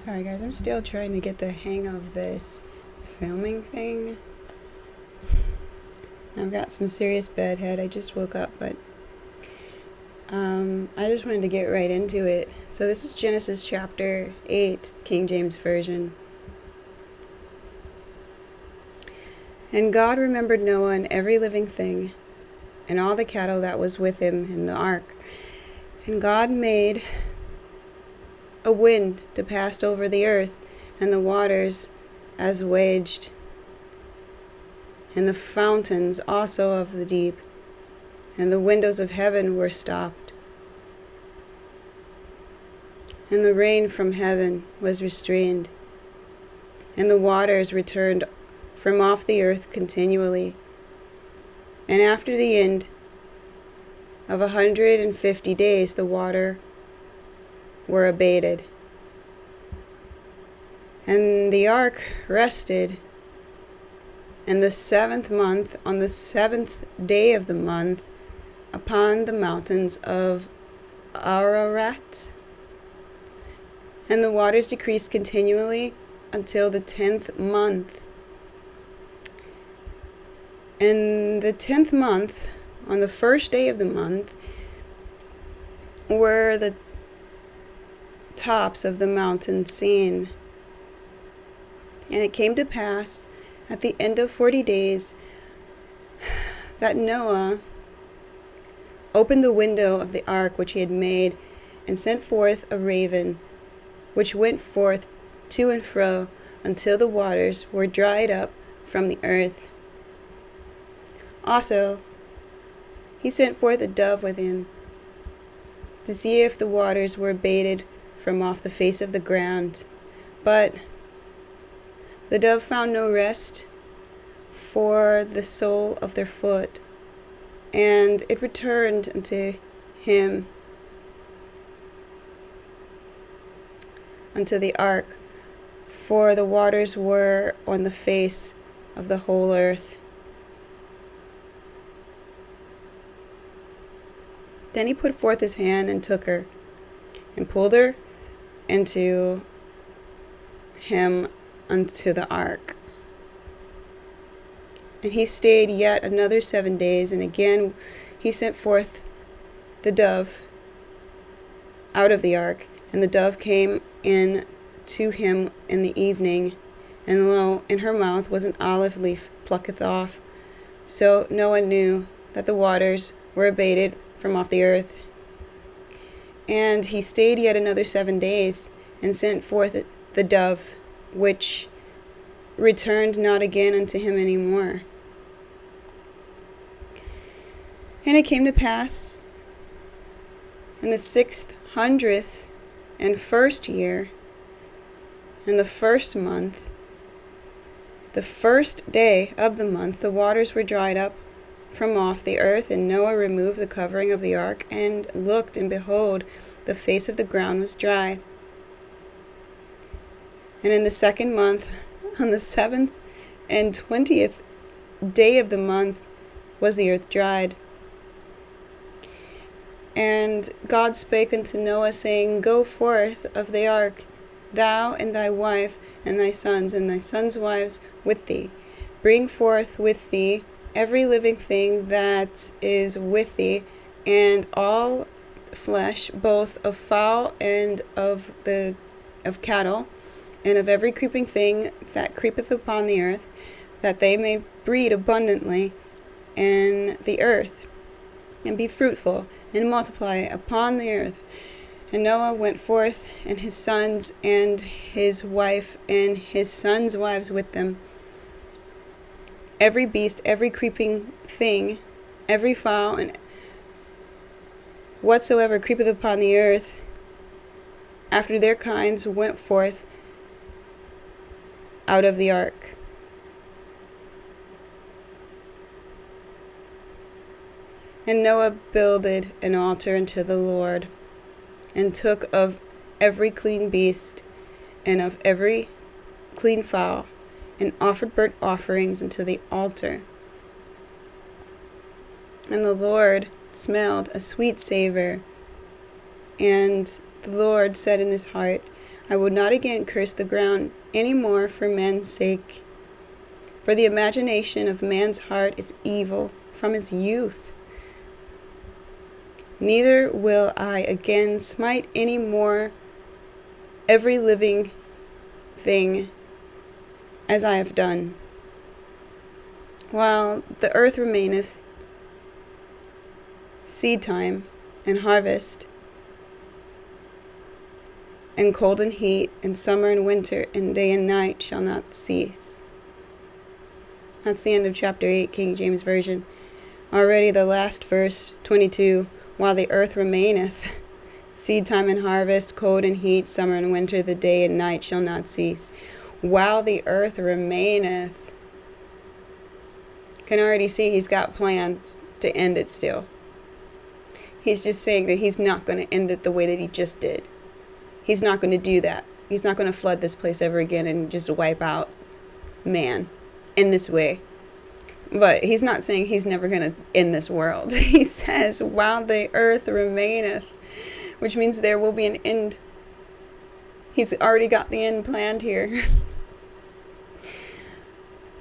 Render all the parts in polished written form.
Sorry guys, I'm still trying to get the hang of this filming thing. I've got some serious bedhead. I just woke up, but I just wanted to get right into it. So this is Genesis chapter 8, King James Version. And God remembered Noah and every living thing, and all the cattle that was with him in the ark. And God made a wind to pass over the earth, and the waters as waged, and the fountains also of the deep, and the windows of heaven were stopped, and the rain from heaven was restrained, and the waters returned from off the earth continually. And after the end of 150 days the water were abated. And the ark rested in the 7th month, on the 7th day of the month, upon the mountains of Ararat. And the waters decreased continually until the 10th month. In the 10th month, on the first day of the month, were the tops of the mountains seen. And it came to pass at the end of 40 days that Noah opened the window of the ark which he had made, and sent forth a raven, which went forth to and fro until the waters were dried up from the earth. Also he sent forth a dove with him, to see if the waters were abated from off the face of the ground. But the dove found no rest for the sole of their foot, and it returned unto him unto the ark, for the waters were on the face of the whole earth. Then he put forth his hand and took her, and pulled her into him unto the ark. And he stayed yet another 7 days, and again he sent forth the dove out of the ark. And the dove came in to him in the evening, and lo, in her mouth was an olive leaf plucketh off. So Noah knew that the waters were abated from off the earth. And he stayed yet another 7 days, and sent forth the dove, which returned not again unto him any more. And it came to pass in the 601st year, in the 1st month, the 1st day of the month, the waters were dried up from off the earth, and Noah removed the covering of the ark, and looked, and behold, the face of the ground was dry. And in the 2nd month, on the 7th and 20th day of the month, was the earth dried. And God spake unto Noah, saying, Go forth of the ark, thou and thy wife, and thy sons' wives with thee. Bring forth with thee every living thing that is with thee, and all flesh, both of fowl and of cattle, and of every creeping thing that creepeth upon the earth, that they may breed abundantly in the earth, and be fruitful, and multiply upon the earth. And Noah went forth, and his sons, and his wife, and his sons' wives with them. Every beast, every creeping thing, every fowl, and whatsoever creepeth upon the earth, after their kinds, went forth out of the ark. And Noah builded an altar unto the Lord, and took of every clean beast, and of every clean fowl, and offered burnt offerings unto the altar. And the Lord smelled a sweet savor. And the Lord said in his heart, I will not again curse the ground any more for man's sake. For the imagination of man's heart is evil from his youth. Neither will I again smite any more every living thing as I have done. While the earth remaineth, seed time and harvest, and cold and heat, and summer and winter, and day and night shall not cease. That's the end of chapter 8, King James Version. Already the last verse, 22, while the earth remaineth, seed time and harvest, cold and heat, summer and winter, the day and night shall not cease. While the earth remaineth. Can already see he's got plans to end it still. He's just saying that he's not going to end it the way that he just did. He's not going to do that. He's not going to flood this place ever again and just wipe out man in this way. But he's not saying he's never going to end this world. He says, while the earth remaineth, which means there will be an end. He's already got the end planned here.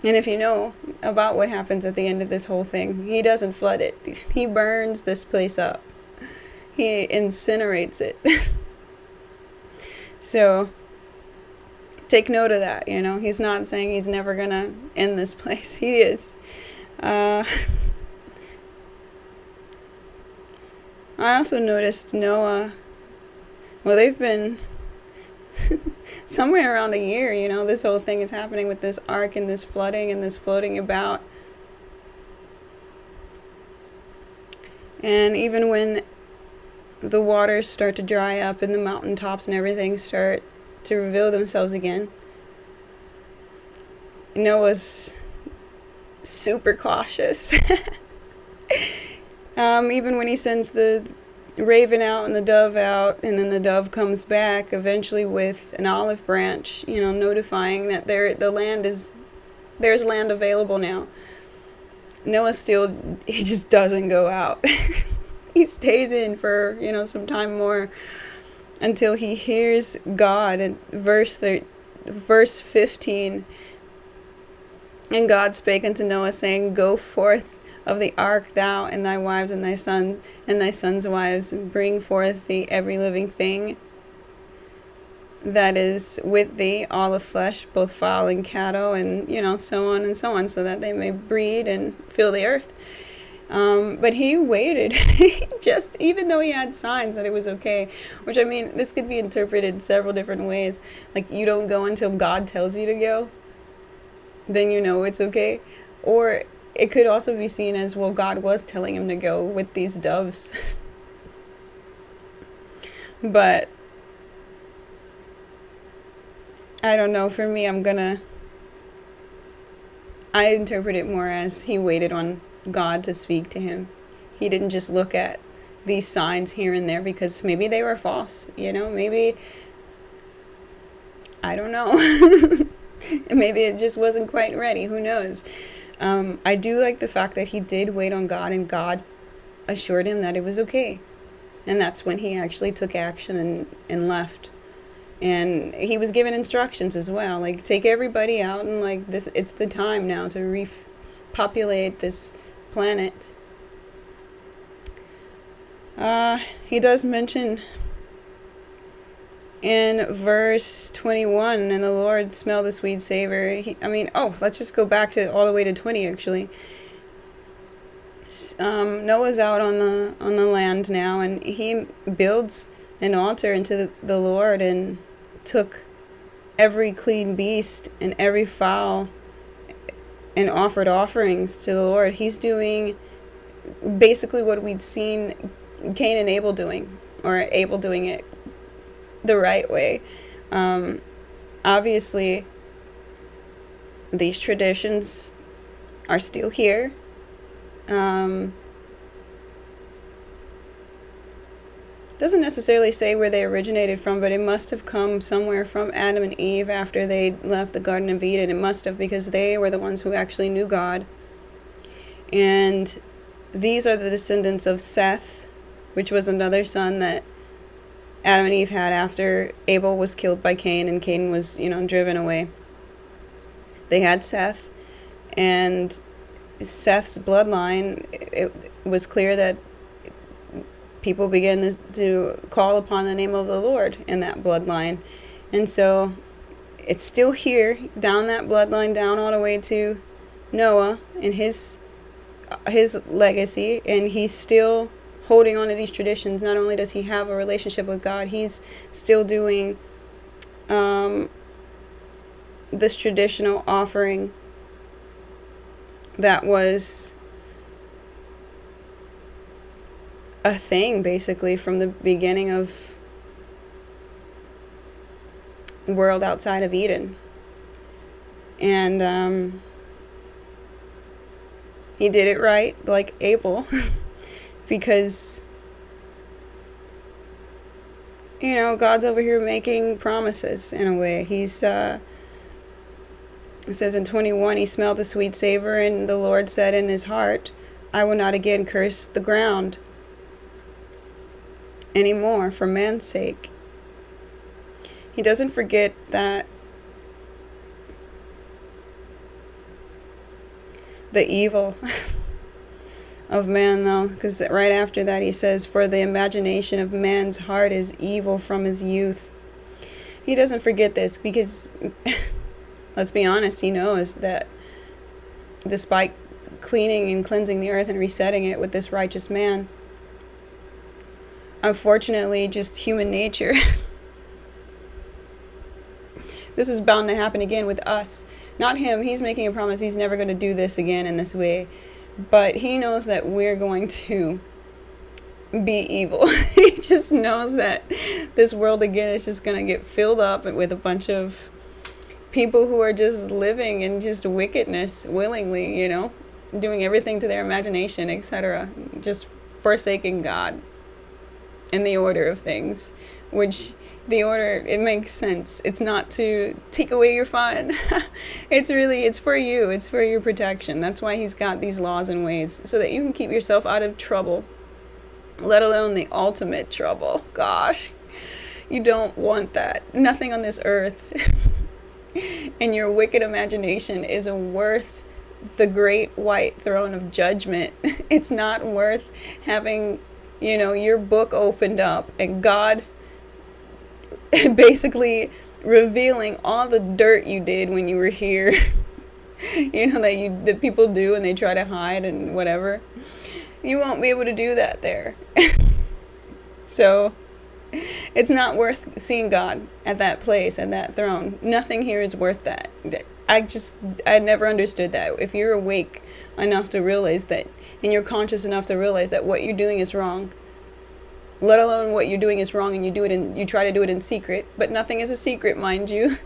And if you know about what happens at the end of this whole thing, he doesn't flood it. He burns this place up. He incinerates it. So take note of that, He's not saying he's never going to end this place. He is. I also noticed Noah, well, they've been somewhere around a year, this whole thing is happening with this ark and this flooding and this floating about. And even when the waters start to dry up and the mountaintops and everything start to reveal themselves again, Noah's super cautious. Even when he sends the raven out and the dove out, and then the dove comes back eventually with an olive branch, notifying that there's land available now. Noah he just doesn't go out. He stays in for, some time more until he hears God in verse 15. And God spake unto Noah, saying, Go forth of the ark, thou and thy wives and thy sons and thy sons' wives, and bring forth thee every living thing that is with thee, all of flesh, both fowl and cattle, and so on and so on, so that they may breed and fill the earth. But he waited, even though he had signs that it was okay, which, this could be interpreted several different ways. Like, you don't go until God tells you to go, then it's okay. Or it could also be seen as, well, God was telling him to go with these doves. But I don't know, for me, I interpret it more as he waited on God to speak to him. He didn't just look at these signs here and there because maybe they were false, maybe, I don't know. Maybe it just wasn't quite ready, who knows. I do like the fact that he did wait on God, and God assured him that it was okay. And that's when he actually took action and left. And he was given instructions as well, like, take everybody out, and it's the time now to repopulate this planet. He does mention in verse 21, and the Lord smelled the sweet savor. Let's just go back to all the way to 20, actually. Noah's out on the land now, and he builds an altar unto the Lord, and took every clean beast and every fowl and offered offerings to the Lord. He's doing basically what we'd seen Cain and Abel doing, or Abel doing it the right way. Obviously, these traditions are still here. Doesn't necessarily say where they originated from, but it must have come somewhere from Adam and Eve after they left the Garden of Eden. It must have, because they were the ones who actually knew God. And these are the descendants of Seth, which was another son that Adam and Eve had after Abel was killed by Cain and Cain was, driven away. They had Seth, and Seth's bloodline, it was clear that people began to call upon the name of the Lord in that bloodline. And so it's still here, down that bloodline, down all the way to Noah and his legacy, and he's still holding on to these traditions. Not only does he have a relationship with God, he's still doing this traditional offering that was a thing basically from the beginning of the world outside of Eden. And he did it right, like Abel, because God's over here making promises in a way. It says in 21, he smelled the sweet savor, and the Lord said in his heart, I will not again curse the ground anymore for man's sake. He doesn't forget that the evil of man, though, because right after that he says, for the imagination of man's heart is evil from his youth. He doesn't forget this because let's be honest, he knows that despite cleaning and cleansing the earth and resetting it with this righteous man, unfortunately, just human nature, this is bound to happen again with us. Not him. He's making a promise he's never going to do this again in this way. But he knows that we're going to be evil. He just knows that this world again is just going to get filled up with a bunch of people who are just living in just wickedness willingly, doing everything to their imagination, etc. Just forsaking God and the order of things, which the order, it makes sense. It's not to take away your fun. It's for you. It's for your protection. That's why he's got these laws and ways, so that you can keep yourself out of trouble, let alone the ultimate trouble. Gosh, you don't want that. Nothing on this earth and your wicked imagination isn't worth the great white throne of judgment. It's not worth having, your book opened up and God basically revealing all the dirt you did when you were here, that people do and they try to hide and whatever. You won't be able to do that there. So it's not worth seeing God at that place, at that throne. Nothing here is worth that. I never understood that. If you're awake enough to realize that, and you're conscious enough to realize that what you're doing is wrong, let alone what you're doing is wrong, and you try to do it in secret, but nothing is a secret, mind you.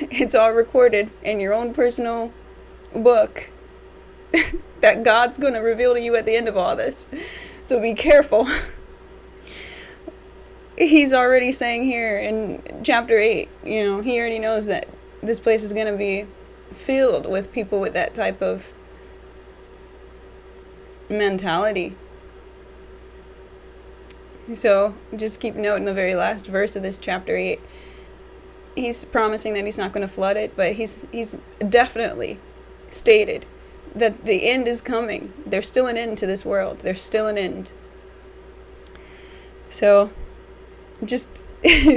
It's all recorded in your own personal book that God's going to reveal to you at the end of all this. So be careful. He's already saying here in chapter 8, he already knows that this place is going to be filled with people with that type of mentality. So just keep note in the very last verse of this chapter 8. He's promising that he's not going to flood it, but he's definitely stated that the end is coming. There's still an end to this world. There's still an end. So just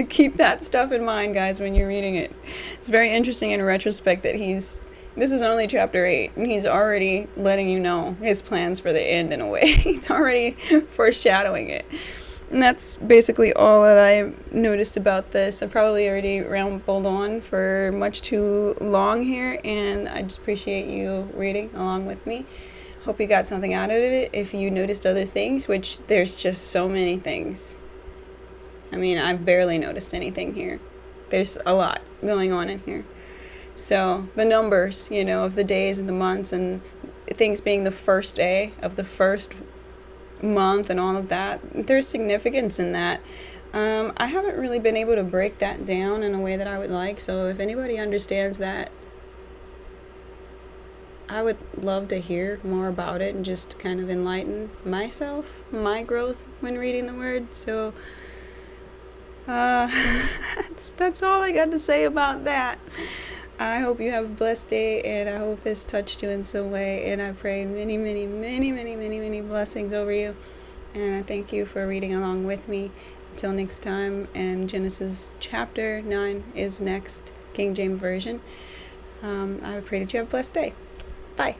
keep that stuff in mind, guys, when you're reading it. It's very interesting in retrospect that this is only chapter 8, and he's already letting you know his plans for the end in a way. He's already foreshadowing it. And that's basically all that I noticed about this. I probably already rambled on for much too long here, and I just appreciate you reading along with me. Hope you got something out of it. If you noticed other things, which there's just so many things. I mean, I've barely noticed anything here. There's a lot going on in here. So the numbers, of the days and the months and things being the first day of the first month and all of that, there's significance in that. I haven't really been able to break that down in a way that I would like. So if anybody understands that, I would love to hear more about it and just kind of enlighten myself, my growth when reading the word. So That's all I got to say about that. I hope you have a blessed day, and I hope this touched you in some way, and I pray many, many, many, many, many, many blessings over you, and I thank you for reading along with me. Until next time, and Genesis chapter 9 is next, King James Version. I pray that you have a blessed day. Bye.